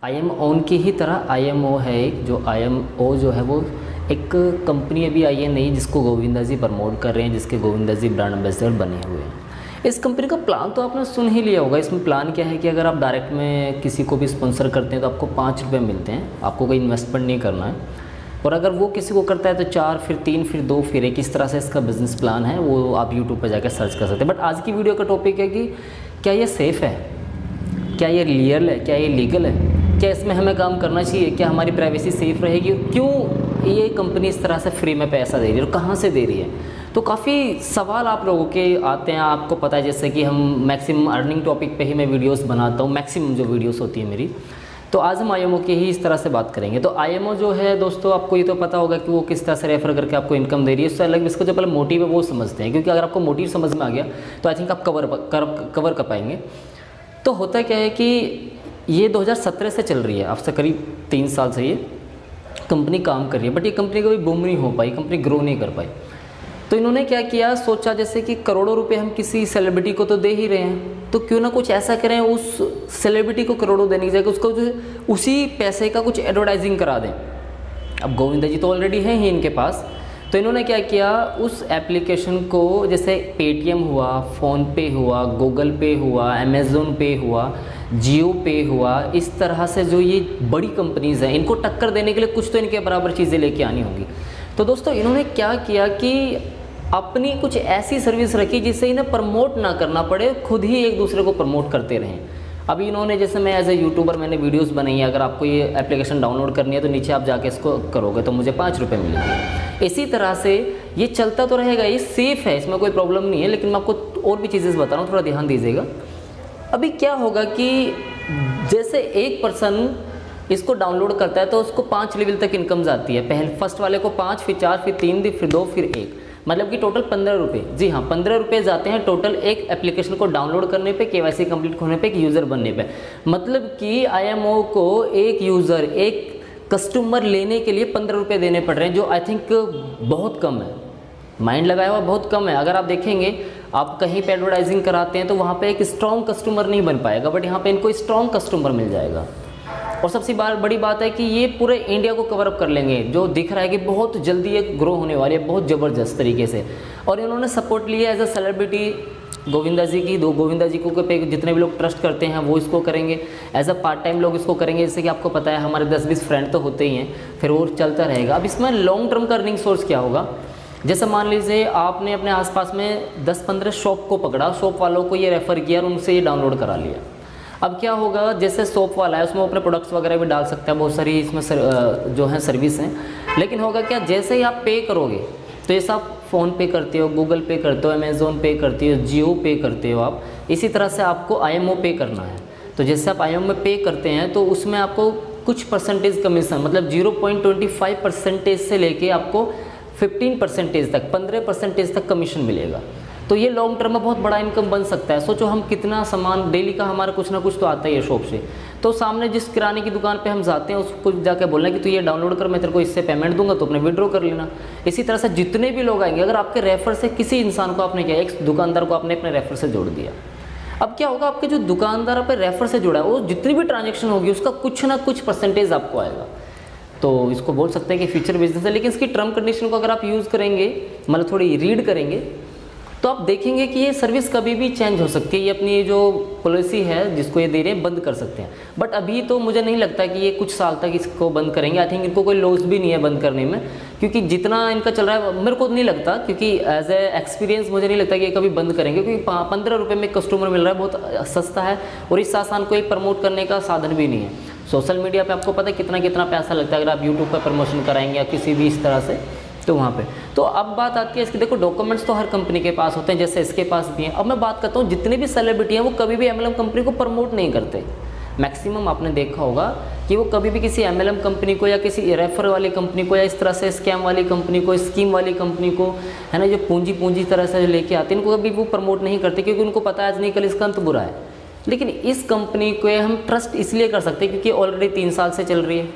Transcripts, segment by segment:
IMO की ही तरह IMO है एक, जो IMO जो है वो एक कंपनी अभी आई है नई, जिसको गोविंदा जी प्रमोट कर रहे हैं, जिसके गोविंदा जी ब्रांड एम्बेसडर बने हुए हैं। इस कंपनी का प्लान तो आपने सुन ही लिया होगा। इसमें प्लान क्या है कि अगर आप डायरेक्ट में किसी को भी स्पॉन्सर करते हैं तो आपको 5 रुपये मिलते हैं, आपको कोई इन्वेस्टमेंट नहीं करना है। और अगर वो किसी को करता है तो 4, फिर 3, फिर 2, फिर 1, इस तरह से इसका बिज़नेस प्लान है, वो आप यूट्यूब पर जाकर सर्च कर सकते हैं। बट आज की वीडियो का टॉपिक है कि क्या ये सेफ़ है, क्या ये रियल है, क्या ये लीगल है, क्या इसमें हमें काम करना चाहिए, क्या हमारी प्राइवेसी सेफ़ रहेगी, और क्यों ये कंपनी इस तरह से फ्री में पैसा दे रही है और कहाँ से दे रही है। तो काफ़ी सवाल आप लोगों के आते हैं। आपको पता है जैसे कि हम मैक्सिमम अर्निंग टॉपिक पे ही मैं वीडियोस बनाता हूँ, मैक्सिमम जो वीडियोस होती है मेरी। तो आज हम IMO की ही इस तरह से बात करेंगे। तो IMO जो है दोस्तों, आपको ये तो पता होगा कि वो किस तरह से रेफर करके आपको इनकम दे रही है। उससे अलग इसका जो पहले मोटिव है वो समझते हैं, क्योंकि अगर आपको मोटिव समझ में आ गया तो आई थिंक आप कवर कर पाएंगे। तो होता क्या है कि ये 2017 से चल रही है, अब से करीब 3 साल से ये कंपनी काम कर रही है। बट ये कंपनी कभी बूम नहीं हो पाई, कंपनी ग्रो नहीं कर पाई। तो इन्होंने क्या किया, सोचा जैसे कि करोड़ों रुपए हम किसी सेलिब्रिटी को तो दे ही रहे हैं, तो क्यों ना कुछ ऐसा करें उस सेलिब्रिटी को करोड़ों देने की जगह उसको जो उसी पैसे का कुछ एडवर्टाइजिंग करा दें। अब गोविंदा जी तो ऑलरेडी हैं ही इनके पास, तो इन्होंने क्या किया, उस एप्लीकेशन को जैसे पेटीएम हुआ, फ़ोनपे हुआ, गूगल पे हुआ, अमेज़ोन पे हुआ, जियो पे हुआ, इस तरह से जो ये बड़ी कंपनीज़ हैं इनको टक्कर देने के लिए कुछ तो इनके बराबर चीज़ें लेके आनी होंगी। तो दोस्तों इन्होंने क्या किया कि अपनी कुछ ऐसी सर्विस रखी जिससे इन्हें प्रमोट ना करना पड़े, खुद ही एक दूसरे को प्रमोट करते रहें। अभी इन्होंने जैसे मैं एज ए यूट्यूबर मैंने वीडियोस बनाई है, अगर आपको ये एप्लीकेशन डाउनलोड करनी है तो नीचे आप जाके इसको करोगे तो मुझे 5 रुपये मिलेंगे। इसी तरह से ये चलता तो रहेगा, ये सेफ़ है, इसमें कोई प्रॉब्लम नहीं है। लेकिन मैं आपको और भी चीज़ें बता रहा हूँ, थोड़ा ध्यान दीजिएगा। अभी क्या होगा कि जैसे एक पर्सन इसको डाउनलोड करता है तो उसको 5 लेवल तक इनकम जाती है। पहले फर्स्ट वाले को 5, फिर 4, फिर 3, फिर 2, फिर 1, मतलब कि टोटल 15 रुपये। जी हाँ, 15 रुपये जाते हैं टोटल एक एप्लीकेशन को डाउनलोड करने पे, KYC कंप्लीट होने पे, एक यूज़र बनने पे। मतलब कि IMO को एक यूज़र, एक कस्टमर लेने के लिए 15 रुपये देने पड़ रहे हैं, जो आई थिंक बहुत कम है। माइंड लगाया हुआ बहुत कम है। अगर आप देखेंगे, आप कहीं पे एडवर्टाइजिंग कराते हैं तो वहाँ पे एक स्ट्रॉन्ग कस्टमर नहीं बन पाएगा, बट यहाँ पे इनको स्ट्रॉन्ग कस्टमर मिल जाएगा। और सबसे बड़ी बात है कि ये पूरे इंडिया को कवर अप कर लेंगे, जो दिख रहा है कि बहुत जल्दी ये ग्रो होने वाली है, बहुत ज़बरदस्त तरीके से। और इन्होंने सपोर्ट लिया एज अ सेलिब्रिटी गोविंदा जी की। गोविंदा जी को पे जितने भी लोग ट्रस्ट करते हैं वो इसको करेंगे, एज अ पार्ट टाइम लोग इसको करेंगे। जैसे कि आपको पता है हमारे 10-20 फ्रेंड तो होते ही हैं, फिर वो चलता रहेगा। अब इसमें लॉन्ग टर्म का अर्निंग सोर्स क्या होगा, जैसे मान लीजिए आपने अपने आसपास में 10-15 शॉप को पकड़ा, शॉप वालों को ये रेफ़र किया और उनसे ये डाउनलोड करा लिया। अब क्या होगा, जैसे शॉप वाला है उसमें वो अपने प्रोडक्ट्स वगैरह भी डाल सकता है, बहुत सारी इसमें जो है सर्विस हैं। लेकिन होगा क्या, जैसे ही आप पे करोगे, तो जैसे आप फ़ोन पे करते हो, गूगल पे करते हो, अमेज़ोन पे करते हो, जियो पे करते हो आप, इसी तरह से आपको IMO पे करना है। तो जैसे आप IMO में पे करते हैं तो उसमें आपको कुछ परसेंटेज कमीशन, मतलब 0.25% से लेके आपको 15% तक, 15% तक कमीशन मिलेगा। तो ये लॉन्ग टर्म में बहुत बड़ा इनकम बन सकता है। सोचो हम कितना सामान डेली का हमारा कुछ ना कुछ तो आता ही है शॉप से। तो सामने जिस किराने की दुकान पे हम जाते हैं उसको जाकर बोलना कि तू ये डाउनलोड कर, मैं तेरे को इससे पेमेंट दूंगा, तो अपने विड्रॉ कर लेना। इसी तरह से जितने भी लोग आएंगे, अगर आपके रेफर से किसी इंसान को आपने किया, एक दुकानदार को आपने अपने रेफर से जोड़ दिया, अब क्या होगा, आपके जो दुकानदार अपने रेफर से जुड़ा है वो जितनी भी ट्रांजेक्शन होगी उसका कुछ ना कुछ परसेंटेज आपको आएगा। तो इसको बोल सकते हैं कि फ्यूचर बिजनेस है। लेकिन इसकी टर्म कंडीशन को अगर आप यूज़ करेंगे, मतलब थोड़ी रीड करेंगे, तो आप देखेंगे कि ये सर्विस कभी भी चेंज हो सकती है। ये अपनी जो पॉलिसी है जिसको ये दे रहे हैं बंद कर सकते हैं। बट अभी तो मुझे नहीं लगता कि ये कुछ साल तक इसको बंद करेंगे। आई थिंक इनको कोई लॉस भी नहीं है बंद करने में, क्योंकि जितना इनका चल रहा है मेरे को नहीं लगता, क्योंकि एज ए एक्सपीरियंस मुझे नहीं लगता कि ये कभी बंद करेंगे, क्योंकि 15 रुपये में कस्टमर मिल रहा है, बहुत सस्ता है। और इस आसान को एक प्रमोट करने का साधन भी नहीं है। सोशल मीडिया पर आपको पता है कितना पैसा लगता है अगर आप यूट्यूब पर प्रमोशन कराएंगे या किसी भी इस तरह से, तो वहाँ पे। तो अब बात आती है इसकी, देखो डॉक्यूमेंट्स तो हर कंपनी के पास होते हैं, जैसे इसके पास भी हैं। अब मैं बात करता हूँ, जितने भी सेलिब्रिटी हैं वो कभी भी MLM कंपनी को प्रमोट नहीं करते। मैक्सिमम आपने देखा होगा कि वो कभी भी किसी MLM कंपनी को या किसी रेफर वाली कंपनी को या इस तरह से स्कैम वाली कंपनी को, स्कीम वाली कंपनी को, है ना, जो पूंजी तरह से लेके आते हैं, इनको कभी वो प्रमोट नहीं करते, क्योंकि उनको पता है आज नहीं कल इसका अंत बुरा है। लेकिन इस कंपनी को हम ट्रस्ट इसलिए कर सकते हैं क्योंकि ऑलरेडी 3 साल से चल रही है,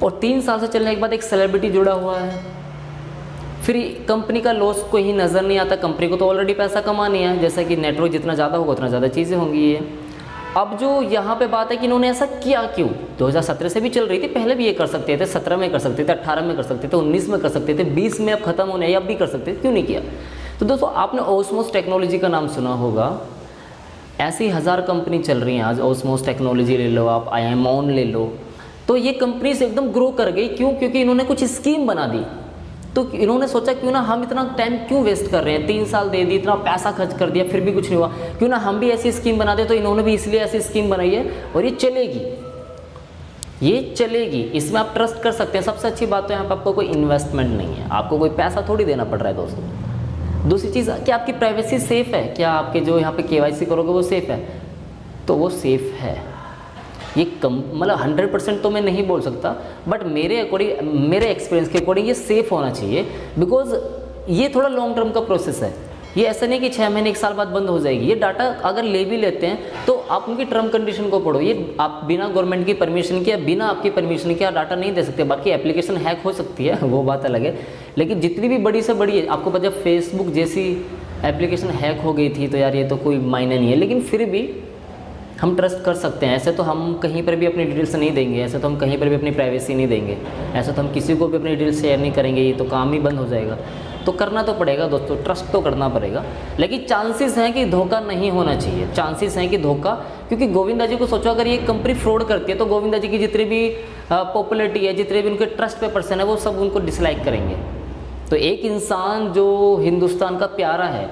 और 3 साल से चलने के बाद एक सेलिब्रिटी जुड़ा हुआ है। फिर कंपनी का लॉस कोई ही नज़र नहीं आता, कंपनी को तो ऑलरेडी पैसा कमानी है। जैसा कि नेटवर्क जितना ज़्यादा होगा उतना ज़्यादा चीज़ें होंगी ये। अब जो यहाँ पे बात है कि इन्होंने ऐसा किया क्यों। 2017 से भी चल रही थी, पहले भी ये कर सकते थे, 17 में कर सकते थे, 18 में कर सकते थे, 19 में कर सकते थे, 20 में अब खत्म होने या अब भी कर सकते थे, क्यों नहीं किया। तो दोस्तों आपने ओस्मोस टेक्नोलॉजी का नाम सुना होगा, ऐसी 1000 कंपनी चल रही हैं आज। ओस्मोस टेक्नोलॉजी ले लो आप, आईएमओन ले लो, तो ये कंपनी से एकदम ग्रो कर गई। क्यों? क्योंकि इन्होंने कुछ स्कीम बना दी। तो इन्होंने सोचा क्यों ना हम इतना टाइम क्यों वेस्ट कर रहे हैं, 3 साल दे दी, इतना पैसा खर्च कर दिया, फिर भी कुछ नहीं हुआ, क्यों ना हम भी ऐसी स्कीम बना दे। तो इन्होंने भी इसलिए ऐसी स्कीम बनाई है और ये चलेगी, ये चलेगी, इसमें आप ट्रस्ट कर सकते हैं। सबसे अच्छी बात तो यहाँ पर आपको कोई इन्वेस्टमेंट नहीं है, आपको कोई पैसा थोड़ी देना पड़ रहा है दोस्तों। दूसरी चीज़, क्या आपकी प्राइवेसी सेफ़ है, क्या आपके जो यहाँ पे KYC करोगे वो सेफ़ है, तो वो सेफ़ है। ये मतलब 100% तो मैं नहीं बोल सकता, बट मेरे अकॉर्डिंग, मेरे एक्सपीरियंस के अकॉर्डिंग ये सेफ़ होना चाहिए, बिकॉज ये थोड़ा लॉन्ग टर्म का प्रोसेस है। ये ऐसा नहीं कि 6 महीने 1 साल बाद बंद हो जाएगी। ये डाटा अगर ले भी लेते हैं तो आप उनकी टर्म कंडीशन को पढ़ो। ये आप बिना गवर्नमेंट की परमिशन के, बिना आपकी परमिशन के डाटा नहीं दे सकते। बाकी एप्लीकेशन हैक हो सकती है, वो बात अलग है, लेकिन जितनी भी बड़ी से बड़ी है, आपको पता है फेसबुक जैसी एप्लीकेशन हैक हो गई थी तो यार ये तो कोई मायने नहीं है, लेकिन फिर भी हम ट्रस्ट कर सकते हैं। ऐसे तो हम कहीं पर भी अपनी डिटेल्स नहीं देंगे, ऐसे तो हम कहीं पर भी अपनी प्राइवेसी नहीं देंगे, ऐसे तो हम किसी को भी अपनी डिटेल्स शेयर नहीं करेंगे, ये तो काम ही बंद हो जाएगा। तो करना तो पड़ेगा दोस्तों, ट्रस्ट तो करना पड़ेगा, लेकिन चांसेस हैं कि धोखा नहीं होना चाहिए, चांसेस हैं कि धोखा, क्योंकि गोविंदा जी को सोचो, अगर ये कंपनी फ्रॉड करती है तो गोविंदा जी की जितनी भी पॉपुलरिटी है, जितने भी उनके ट्रस्ट पे पर्सन है, वो सब उनको डिसलाइक करेंगे। तो एक इंसान जो हिंदुस्तान का प्यारा है,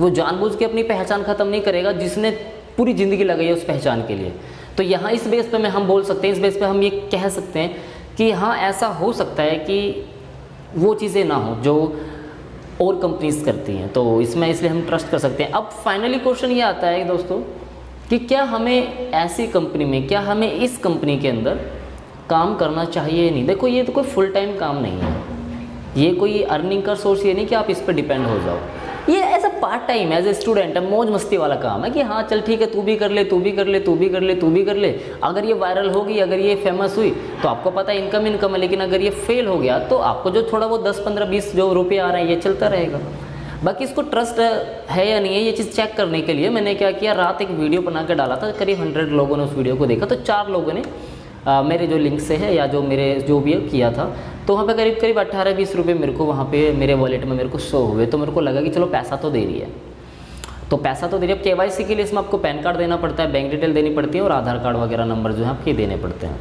वो जानबूझ के अपनी पहचान ख़त्म नहीं करेगा, जिसने पूरी ज़िंदगी लगाई है उस पहचान के लिए। तो यहाँ इस बेस पे हम बोल सकते हैं, इस बेस पे हम ये कह सकते हैं कि हाँ, ऐसा हो सकता है कि वो चीज़ें ना हो जो और कंपनीज करती हैं, तो इसमें इसलिए हम ट्रस्ट कर सकते हैं। अब फाइनली क्वेश्चन ये आता है दोस्तों कि क्या हमें ऐसी कंपनी में, क्या हमें इस कंपनी के अंदर काम करना चाहिए या नहीं। देखो, ये तो कोई फुल टाइम काम नहीं है, ये कोई अर्निंग का सोर्स ये नहीं कि आप इस पर डिपेंड हो जाओ। ये ऐसा part time as a student है, मौज मस्ती वाला काम है कि हाँ चल ठीक है, तू भी कर ले, तू भी कर ले, तू भी कर ले, तू भी कर ले। अगर ये वायरल होगी, अगर ये फेमस हुई तो आपको पता है इनकम है, लेकिन अगर ये फेल हो गया तो आपको जो थोड़ा वो 10, 15, 20 जो रुपये आ रहे हैं ये चलता रहेगा। बाकी इसको ट्रस्ट है या नहीं है, ये चीज़ चेक करने के लिए मैंने क्या किया, रात एक वीडियो बना के डाला था, करीब 100 लोगों ने उस वीडियो को देखा। तो 4 लोगों ने मेरे जो लिंक से है या जो मेरे जो भी किया था, तो वहाँ पे करीब 18-20 रुपये मेरे को वहाँ पे मेरे वॉलेट में मेरे को शो हुए। तो मेरे को लगा कि चलो पैसा तो दे रही है, तो पैसा तो दे रही है। अब KYC के लिए इसमें आपको पैन कार्ड देना पड़ता है, बैंक डिटेल देनी पड़ती है और आधार कार्ड वगैरह नंबर जो है आपके देने पड़ते हैं।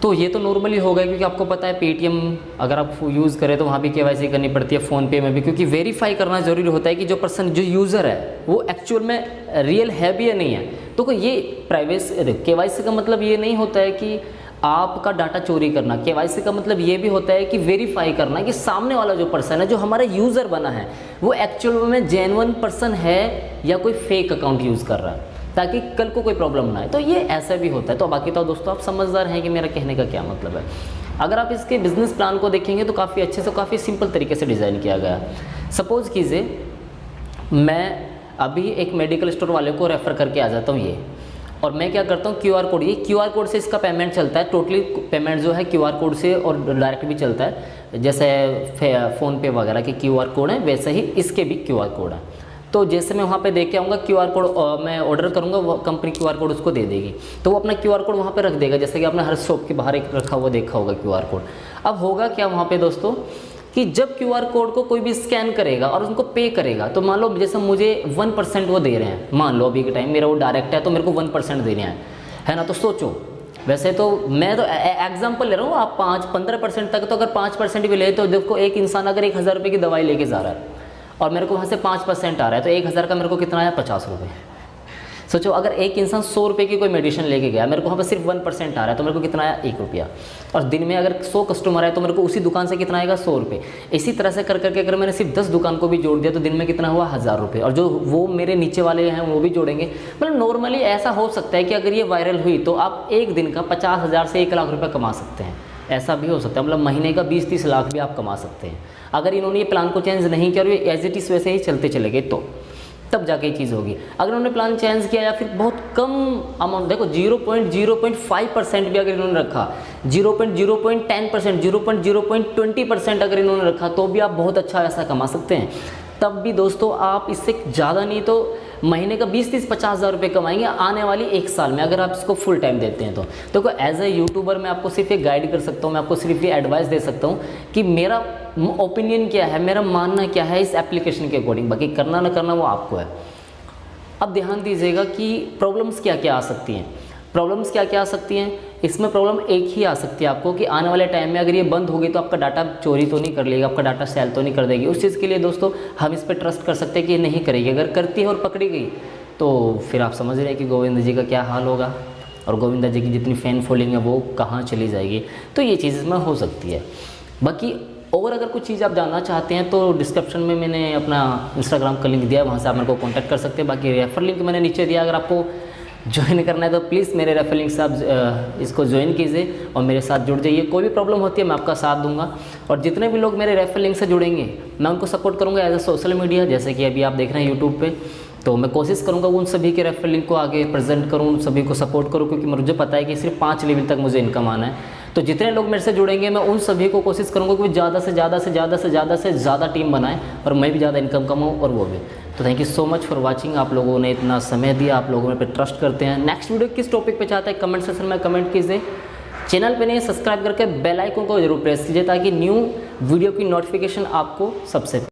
तो ये तो नॉर्मली हो गया, क्योंकि आपको पता है पेटीएम अगर आप यूज़ करें तो वहाँ भी KYC करनी पड़ती है, फ़ोनपे में भी, क्योंकि वेरीफाई करना ज़रूरी होता है कि जो पर्सन, जो यूज़र है वो एक्चुअल में रियल है भी या नहीं है। तो ये प्राइवेसी, KYC का मतलब ये नहीं होता है कि आपका डाटा चोरी करना। KYC का मतलब ये भी होता है कि वेरीफाई करना कि सामने वाला जो पर्सन है, जो हमारा यूज़र बना है, वो एक्चुअल में जेन्युइन पर्सन है या कोई फेक अकाउंट यूज़ कर रहा है, ताकि कल को कोई प्रॉब्लम ना आए। तो ये ऐसा भी होता है। तो बाकी तो दोस्तों आप समझदार हैं कि मेरा कहने का क्या मतलब है। अगर आप इसके बिजनेस प्लान को देखेंगे तो काफ़ी अच्छे से, काफ़ी सिंपल तरीके से डिज़ाइन किया गया है। सपोज़ कीजिए मैं अभी एक मेडिकल स्टोर वाले को रेफ़र करके आ जाता हूँ ये, और मैं क्या करता हूँ QR कोड, ये QR कोड से इसका पेमेंट चलता है। टोटली पेमेंट जो है QR कोड से और डायरेक्ट भी चलता है, जैसे फ़ोनपे वगैरह के QR कोड है, वैसे ही इसके भी QR कोड है। तो जैसे मैं वहाँ पे देख के आऊँगा QR कोड, मैं ऑर्डर करूँगा, वो कंपनी QR कोड उसको दे देगी, तो वो अपना QR कोड वहाँ पे रख देगा, जैसे कि आपने हर शॉप के बाहर एक रखा हुआ देखा होगा QR कोड। अब होगा क्या वहाँ पे दोस्तों कि जब QR कोड को कोई भी स्कैन करेगा और उनको पे करेगा, तो मान लो जैसे मुझे 1% वो दे रहे हैं, मान लो अभी के टाइम मेरा वो डायरेक्ट है तो मेरे को 1% देने है ना। तो सोचो, वैसे तो मैं तो एग्जांपल ले रहा हूँ, आप 5-15% तक, तो अगर 5% भी ले तो देखो, एक इंसान अगर 1000 रुपये की दवाई लेके जा रहा है और मेरे को वहाँ से 5% आ रहा है, तो 1000 का मेरे को कितना आया, 50 रुपये। सोचो अगर एक इंसान 100 रुपये की कोई मेडिसिन लेके गया, मेरे को वहाँ पर सिर्फ 1% आ रहा है, तो मेरे को कितना आया, 1 रुपया। और दिन में अगर 100 कस्टमर आए तो मेरे को उसी दुकान से कितना आएगा, 100 रुपये। इसी तरह से कर करके अगर मैंने सिर्फ 10 दुकान को भी जोड़ दिया तो दिन में कितना हुआ, 1000 रुपये। और जो वो मेरे नीचे वाले हैं वो भी जोड़ेंगे। मतलब नॉर्मली ऐसा हो सकता है कि अगर ये वायरल हुई तो आप एक दिन का 50,000 से 1 लाख रुपये कमा सकते हैं। ऐसा भी हो सकता है, मतलब महीने का 20-30 लाख भी आप कमा सकते हैं अगर इन्होंने ये प्लान को चेंज नहीं किया और ये एज इट इज़ वैसे ही चलते चले गए, तो तब जाके ये चीज़ होगी। अगर उन्होंने प्लान चेंज किया या फिर बहुत कम अमाउंट, देखो 0.05% भी अगर इन्होंने रखा, 0.010%, 0.020% अगर इन्होंने रखा, तो भी आप बहुत अच्छा ऐसा कमा सकते हैं। तब भी दोस्तों आप इससे ज़्यादा नहीं तो महीने का 20-30-50 हज़ार रुपये कमाएंगे आने वाली 1 साल में, अगर आप इसको फुल टाइम देते हैं तो। देखो एज ए यूट्यूबर मैं आपको सिर्फ एक गाइड कर सकता हूँ, मैं आपको सिर्फ ये एडवाइस दे सकता हूँ कि मेरा ओपिनियन क्या है, मेरा मानना क्या है इस एप्लीकेशन के अकॉर्डिंग, बाकी करना ना करना वो आपको है। अब ध्यान दीजिएगा कि प्रॉब्लम्स क्या क्या आ सकती हैं। प्रॉब्लम्स क्या क्या आ सकती हैं, इसमें प्रॉब्लम एक ही आ सकती है आपको कि आने वाले टाइम में अगर ये बंद होगी तो आपका डाटा चोरी तो नहीं कर लेगी, आपका डाटा सेल तो नहीं कर देगी। उस चीज़ के लिए दोस्तों हम इस पर ट्रस्ट कर सकते हैं कि ये नहीं करेगी। अगर करती है और पकड़ी गई तो फिर आप समझ रहे हैं कि गोविंद जी का क्या हाल होगा और गोविंदा जी की जितनी फ़ैन फॉलोइंग है वो कहाँ चली जाएगी। तो ये चीज़ इसमें हो सकती है। बाकी और अगर कुछ चीज़ आप जानना चाहते हैं तो डिस्क्रिप्शन में मैंने अपना इंस्टाग्राम का लिंक दिया है, वहाँ से आप मेरे को कॉन्टैक्ट कर सकते हैं। बाकी रेफर लिंक मैंने नीचे दिया, अगर आपको ज्वाइन करना है तो प्लीज़ मेरे रेफर लिंक से आप इसको ज्वाइन कीजिए और मेरे साथ जुड़ जाइए। कोई भी प्रॉब्लम होती है मैं आपका साथ दूंगा, और जितने भी लोग मेरे रेफर लिंक से जुड़ेंगे मैं उनको सपोर्ट करूँगा एज ए सोशल मीडिया, जैसे कि अभी आप देख रहे हैं यूट्यूब पे। तो मैं कोशिश करूँगा उन सभी के रेफर लिंक को आगे प्रेजेंट करूँ, उन सभी को सपोर्ट करूँ, क्योंकि मुझे पता है कि सिर्फ 5 लेवल तक मुझे इनकम आना है। तो जितने लोग मेरे से जुड़ेंगे मैं उन सभी को कोशिश करूँगा कि ज़्यादा से ज़्यादा टीम बनाएं और मैं भी ज़्यादा इनकम कमाऊँ और वो भी। तो thank you so much for watching. आप लोगों ने इतना समय दिया, आप लोगों मेरे पे ट्रस्ट करते हैं। नेक्स्ट वीडियो किस टॉपिक पे चाहते हैं कमेंट सेक्शन में कमेंट कीजिए। चैनल पे नहीं सब्सक्राइब करके बेल आइकन को जरूर प्रेस कीजिए ताकि न्यू वीडियो की नोटिफिकेशन आपको सबसे